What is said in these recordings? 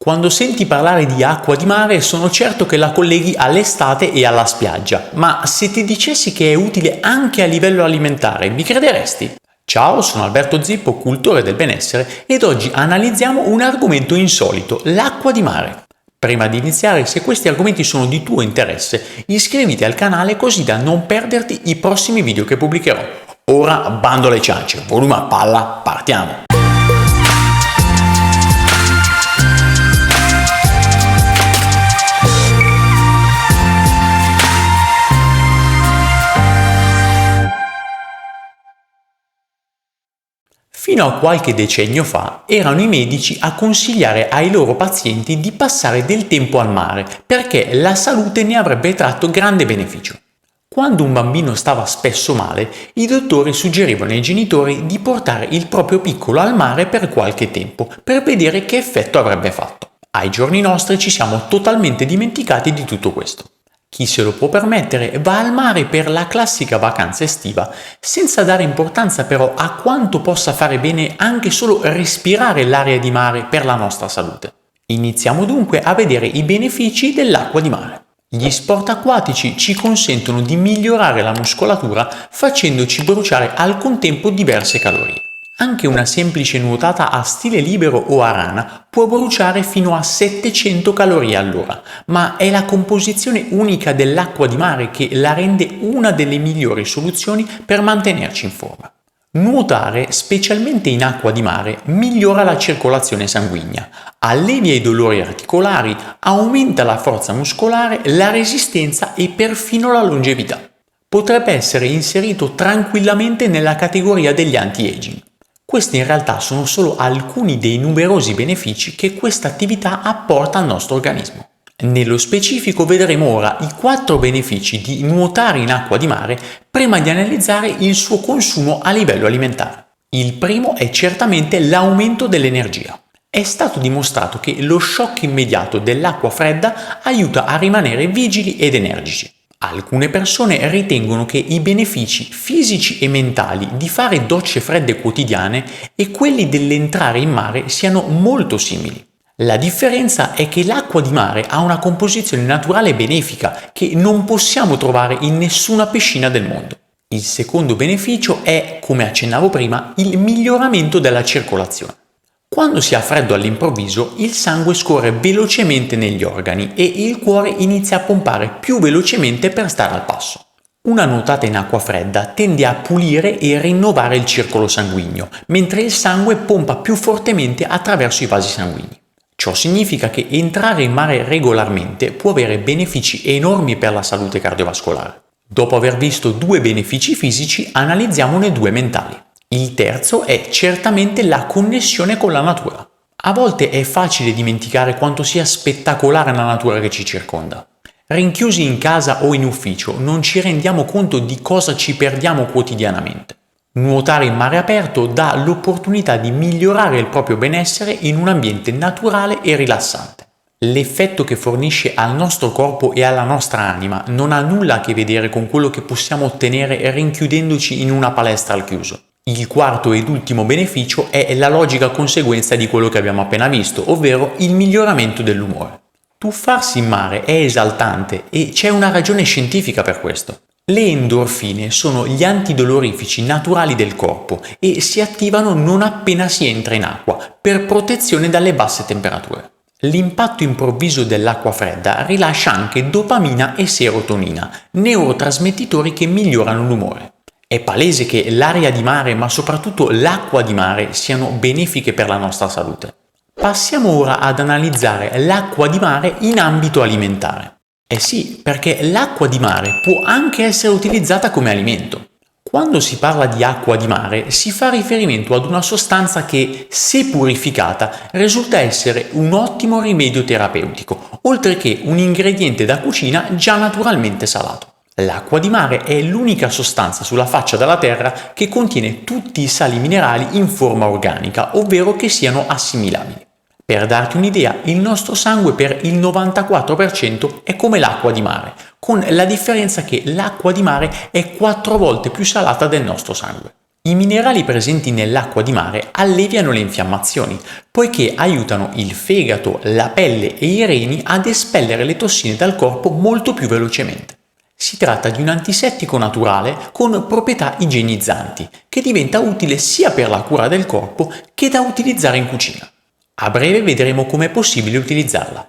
Quando senti parlare di acqua di mare, sono certo che la colleghi all'estate e alla spiaggia, ma se ti dicessi che è utile anche a livello alimentare, mi crederesti? Ciao, sono Alberto Zippo, cultore del benessere, ed oggi analizziamo un argomento insolito, l'acqua di mare. Prima di iniziare, se questi argomenti sono di tuo interesse, iscriviti al canale così da non perderti i prossimi video che pubblicherò. Ora bando alle ciance, volume a palla, partiamo! Fino a qualche decennio fa erano i medici a consigliare ai loro pazienti di passare del tempo al mare perché la salute ne avrebbe tratto grande beneficio. Quando un bambino stava spesso male, i dottori suggerivano ai genitori di portare il proprio piccolo al mare per qualche tempo per vedere che effetto avrebbe fatto. Ai giorni nostri ci siamo totalmente dimenticati di tutto questo. Chi se lo può permettere va al mare per la classica vacanza estiva, senza dare importanza però a quanto possa fare bene anche solo respirare l'aria di mare per la nostra salute. Iniziamo dunque a vedere i benefici dell'acqua di mare. Gli sport acquatici ci consentono di migliorare la muscolatura facendoci bruciare al contempo diverse calorie. Anche una semplice nuotata a stile libero o a rana può bruciare fino a 700 calorie all'ora, ma è la composizione unica dell'acqua di mare che la rende una delle migliori soluzioni per mantenerci in forma. Nuotare, specialmente in acqua di mare, migliora la circolazione sanguigna, allevia i dolori articolari, aumenta la forza muscolare, la resistenza e perfino la longevità. Potrebbe essere inserito tranquillamente nella categoria degli anti-aging. Questi in realtà sono solo alcuni dei numerosi benefici che questa attività apporta al nostro organismo. Nello specifico vedremo ora i 4 benefici di nuotare in acqua di mare prima di analizzare il suo consumo a livello alimentare. Il primo è certamente l'aumento dell'energia. È stato dimostrato che lo shock immediato dell'acqua fredda aiuta a rimanere vigili ed energici. Alcune persone ritengono che i benefici fisici e mentali di fare docce fredde quotidiane e quelli dell'entrare in mare siano molto simili. La differenza è che l'acqua di mare ha una composizione naturale benefica che non possiamo trovare in nessuna piscina del mondo. Il secondo beneficio è, come accennavo prima, il miglioramento della circolazione. Quando si ha freddo all'improvviso, il sangue scorre velocemente negli organi e il cuore inizia a pompare più velocemente per stare al passo. Una nuotata in acqua fredda tende a pulire e rinnovare il circolo sanguigno, mentre il sangue pompa più fortemente attraverso i vasi sanguigni. Ciò significa che entrare in mare regolarmente può avere benefici enormi per la salute cardiovascolare. Dopo aver visto 2 benefici fisici, analizziamone 2 mentali. Il terzo è certamente la connessione con la natura. A volte è facile dimenticare quanto sia spettacolare la natura che ci circonda. Rinchiusi in casa o in ufficio non ci rendiamo conto di cosa ci perdiamo quotidianamente. Nuotare in mare aperto dà l'opportunità di migliorare il proprio benessere in un ambiente naturale e rilassante. L'effetto che fornisce al nostro corpo e alla nostra anima non ha nulla a che vedere con quello che possiamo ottenere rinchiudendoci in una palestra al chiuso. Il quarto ed ultimo beneficio è la logica conseguenza di quello che abbiamo appena visto, ovvero il miglioramento dell'umore. Tuffarsi in mare è esaltante e c'è una ragione scientifica per questo. Le endorfine sono gli antidolorifici naturali del corpo e si attivano non appena si entra in acqua per protezione dalle basse temperature. L'impatto improvviso dell'acqua fredda rilascia anche dopamina e serotonina, neurotrasmettitori che migliorano l'umore. È palese che l'aria di mare, ma soprattutto l'acqua di mare, siano benefiche per la nostra salute. Passiamo ora ad analizzare l'acqua di mare in ambito alimentare. Eh sì, perché l'acqua di mare può anche essere utilizzata come alimento. Quando si parla di acqua di mare si fa riferimento ad una sostanza che, se purificata, risulta essere un ottimo rimedio terapeutico, oltre che un ingrediente da cucina già naturalmente salato. L'acqua di mare è l'unica sostanza sulla faccia della Terra che contiene tutti i sali minerali in forma organica, ovvero che siano assimilabili. Per darti un'idea, il nostro sangue per il 94% è come l'acqua di mare, con la differenza che l'acqua di mare è 4 volte più salata del nostro sangue. I minerali presenti nell'acqua di mare alleviano le infiammazioni, poiché aiutano il fegato, la pelle e i reni ad espellere le tossine dal corpo molto più velocemente. Si tratta di un antisettico naturale con proprietà igienizzanti, che diventa utile sia per la cura del corpo che da utilizzare in cucina. A breve vedremo come è possibile utilizzarla.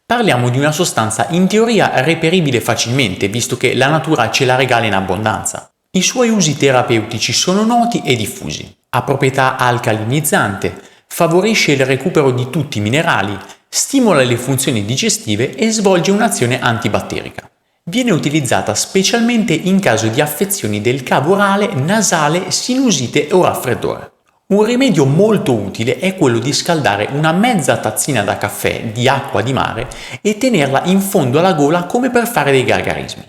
Parliamo di una sostanza in teoria reperibile facilmente, visto che la natura ce la regala in abbondanza. I suoi usi terapeutici sono noti e diffusi. Ha proprietà alcalinizzante, favorisce il recupero di tutti i minerali, stimola le funzioni digestive e svolge un'azione antibatterica. Viene utilizzata specialmente in caso di affezioni del cavo orale, nasale, sinusite o raffreddore. Un rimedio molto utile è quello di scaldare una mezza tazzina da caffè di acqua di mare e tenerla in fondo alla gola come per fare dei gargarismi.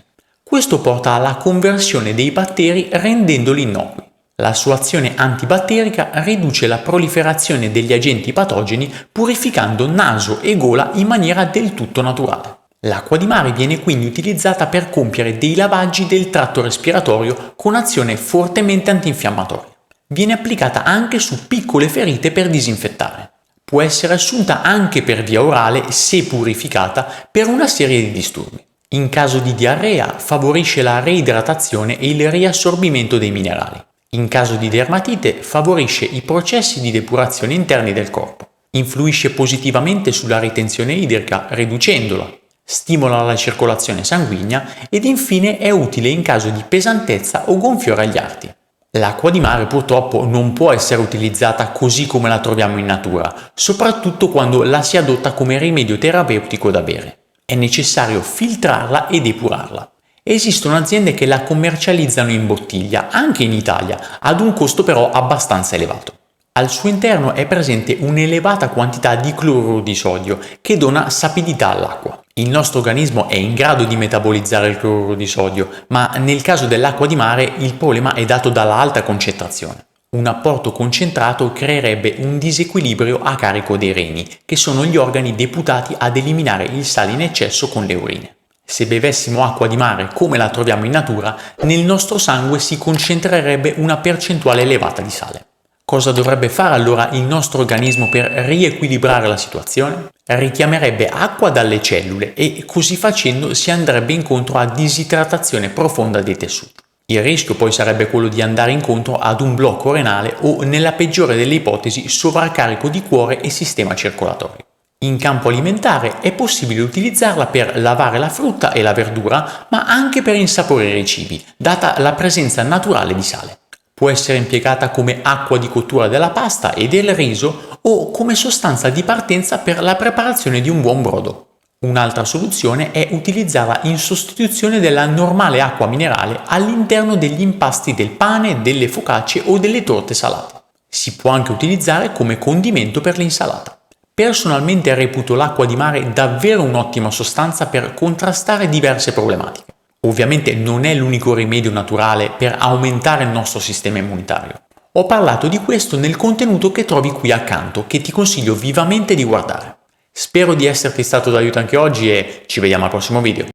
Questo porta alla conversione dei batteri rendendoli innocui. La sua azione antibatterica riduce la proliferazione degli agenti patogeni purificando naso e gola in maniera del tutto naturale. L'acqua di mare viene quindi utilizzata per compiere dei lavaggi del tratto respiratorio con azione fortemente antinfiammatoria. Viene applicata anche su piccole ferite per disinfettare. Può essere assunta anche per via orale se purificata per una serie di disturbi. In caso di diarrea favorisce la reidratazione e il riassorbimento dei minerali. In caso di dermatite favorisce i processi di depurazione interni del corpo. Influisce positivamente sulla ritenzione idrica riducendola. Stimola la circolazione sanguigna ed infine è utile in caso di pesantezza o gonfiore agli arti. L'acqua di mare purtroppo non può essere utilizzata così come la troviamo in natura, soprattutto quando la si adotta come rimedio terapeutico da bere. È necessario filtrarla e depurarla. Esistono aziende che la commercializzano in bottiglia, anche in Italia, ad un costo però abbastanza elevato. Al suo interno è presente un'elevata quantità di cloruro di sodio che dona sapidità all'acqua. Il nostro organismo è in grado di metabolizzare il cloruro di sodio, ma nel caso dell'acqua di mare il problema è dato dalla alta concentrazione. Un apporto concentrato creerebbe un disequilibrio a carico dei reni, che sono gli organi deputati ad eliminare il sale in eccesso con le urine. Se bevessimo acqua di mare come la troviamo in natura, nel nostro sangue si concentrerebbe una percentuale elevata di sale. Cosa dovrebbe fare allora il nostro organismo per riequilibrare la situazione? Richiamerebbe acqua dalle cellule e così facendo si andrebbe incontro a disidratazione profonda dei tessuti. Il rischio poi sarebbe quello di andare incontro ad un blocco renale o, nella peggiore delle ipotesi, sovraccarico di cuore e sistema circolatorio. In campo alimentare è possibile utilizzarla per lavare la frutta e la verdura, ma anche per insaporire i cibi, data la presenza naturale di sale. Può essere impiegata come acqua di cottura della pasta e del riso o come sostanza di partenza per la preparazione di un buon brodo. Un'altra soluzione è utilizzarla in sostituzione della normale acqua minerale all'interno degli impasti del pane, delle focacce o delle torte salate. Si può anche utilizzare come condimento per l'insalata. Personalmente reputo l'acqua di mare davvero un'ottima sostanza per contrastare diverse problematiche. Ovviamente non è l'unico rimedio naturale per aumentare il nostro sistema immunitario. Ho parlato di questo nel contenuto che trovi qui accanto, che ti consiglio vivamente di guardare. Spero di esserti stato d'aiuto anche oggi e ci vediamo al prossimo video.